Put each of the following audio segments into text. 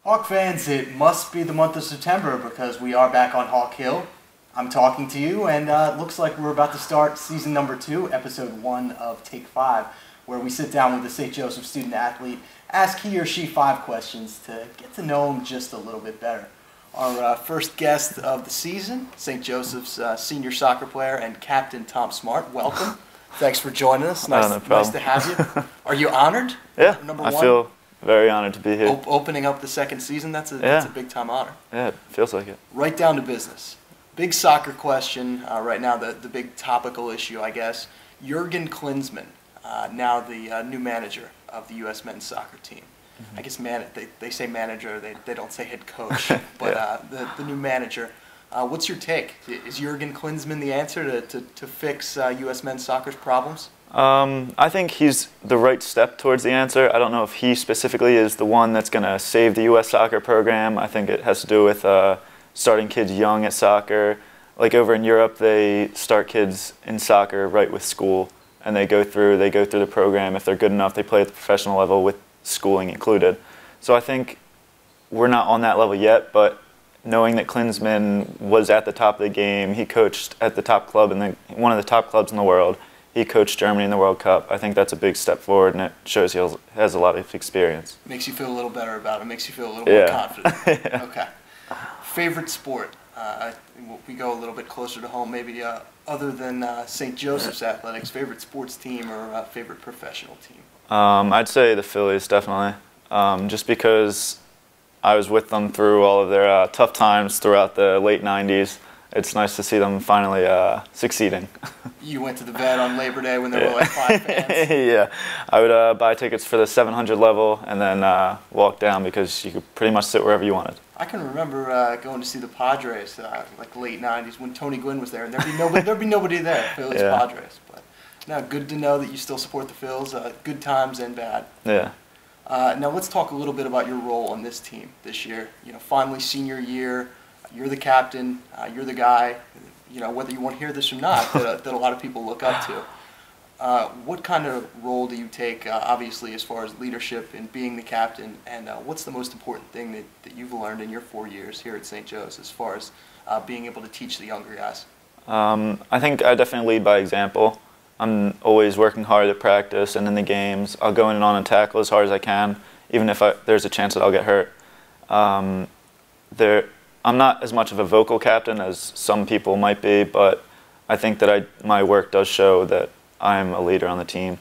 Hawk fans, it must be the month of September because we are back on Hawk Hill. I'm talking to you, and it looks like we're about to start season number 2, episode 1 of Take 5, where we sit down with a St. Joseph student athlete, ask he or she 5 questions to get to know him just a little bit better. Our first guest of the season, St. Joseph's senior soccer player and captain Tom Smart. Welcome. Thanks for joining us. Nice to have you. Are you honored? Yeah, number 1? I feel very honored to be here. Opening up the second season, that's a big-time honor. Yeah, it feels like it. Right down to business. Big soccer question right now, the big topical issue, I guess. Jurgen Klinsmann, now the new manager of the U.S. men's soccer team. I guess they say manager, they don't say head coach, but the new manager. What's your take? Is Jurgen Klinsmann the answer to fix U.S. men's soccer's problems? I think he's the right step towards the answer. I don't know if he specifically is the one that's going to save the U.S. soccer program. I think it has to do with starting kids young at soccer. Like over in Europe, they start kids in soccer right with school, and they go through the program. If they're good enough, they play at the professional level with schooling included. So I think we're not on that level yet, but knowing that Klinsmann was at the top of the game, he coached at the top club and one of the top clubs in the world. He coached Germany in the World Cup. I think that's a big step forward, and it shows he has a lot of experience. Makes you feel a little better about it. Makes you feel a little more confident. Okay. Favorite sport? We go a little bit closer to home, maybe other than St. Joseph's Athletics. Favorite sports team or favorite professional team? I'd say the Phillies, definitely. Just because I was with them through all of their tough times throughout the late 90s. It's nice to see them finally succeeding. You went to the vet on Labor Day when there were like 5 fans? Yeah. I would buy tickets for the 700 level and then walk down because you could pretty much sit wherever you wanted. I can remember going to see the Padres like late 90s when Tony Gwynn was there, and there'd be nobody there, Phillies Padres. But now, good to know that you still support the Phils, good times and bad. Yeah. Now let's talk a little bit about your role on this team this year. Finally senior year. You're the captain, you're the guy, whether you want to hear this or not, that a lot of people look up to. What kind of role do you take, obviously, as far as leadership and being the captain, and what's the most important thing that you've learned in your 4 years here at St. Joe's as far as being able to teach the younger guys? I think I definitely lead by example. I'm always working hard at practice and in the games. I'll go in and on and tackle as hard as I can, even if there's a chance that I'll get hurt. I'm not as much of a vocal captain as some people might be, but I think that my work does show that I'm a leader on the team.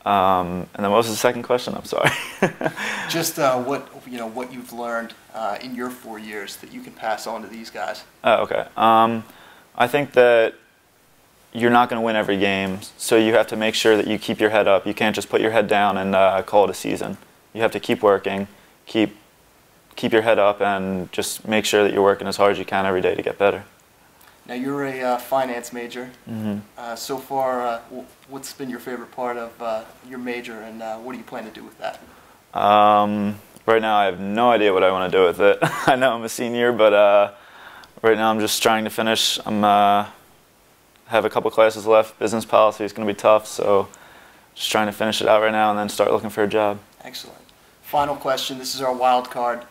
And then what was the second question? I'm sorry. Just what you've learned in your 4 years that you can pass on to these guys. Oh, okay. I think that you're not going to win every game, so you have to make sure that you keep your head up. You can't just put your head down and call it a season. You have to keep working, keep your head up, and just make sure that you're working as hard as you can every day to get better. Now, you're a finance major. Mm-hmm. So far, what's been your favorite part of your major, and what do you plan to do with that? Right now, I have no idea what I want to do with it. I know I'm a senior, but right now I'm just trying to finish. Have a couple classes left. Business policy is going to be tough, so just trying to finish it out right now and then start looking for a job. Excellent. Final question. This is our wild card.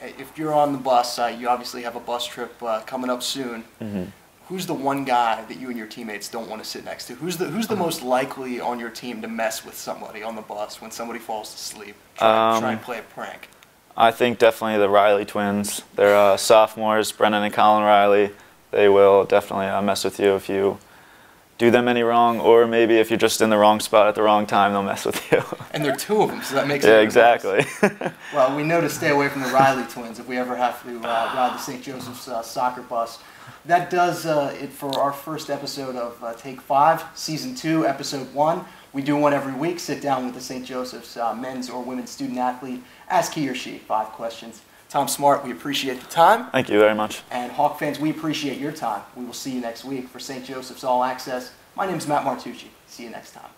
If you're on the bus, you obviously have a bus trip coming up soon. Mm-hmm. Who's the one guy that you and your teammates don't want to sit next to? Who's the most likely on your team to mess with somebody on the bus when somebody falls asleep? Try and play a prank. I think definitely the Riley twins. They're sophomores, Brennan and Colin Riley. They will definitely mess with you if you do them any wrong, or maybe if you're just in the wrong spot at the wrong time, they'll mess with you. And there are 2 of them, so that makes it yeah, exactly. Well, we know to stay away from the Riley twins if we ever have to ride the St. Joseph's soccer bus. That does it for our first episode of Take 5, Season 2, Episode 1. We do one every week, sit down with the St. Joseph's men's or women's student athlete, ask he or she 5 questions. Tom Smart, we appreciate the time. Thank you very much. And Hawk fans, we appreciate your time. We will see you next week for St. Joseph's All Access. My name is Matt Martucci. See you next time.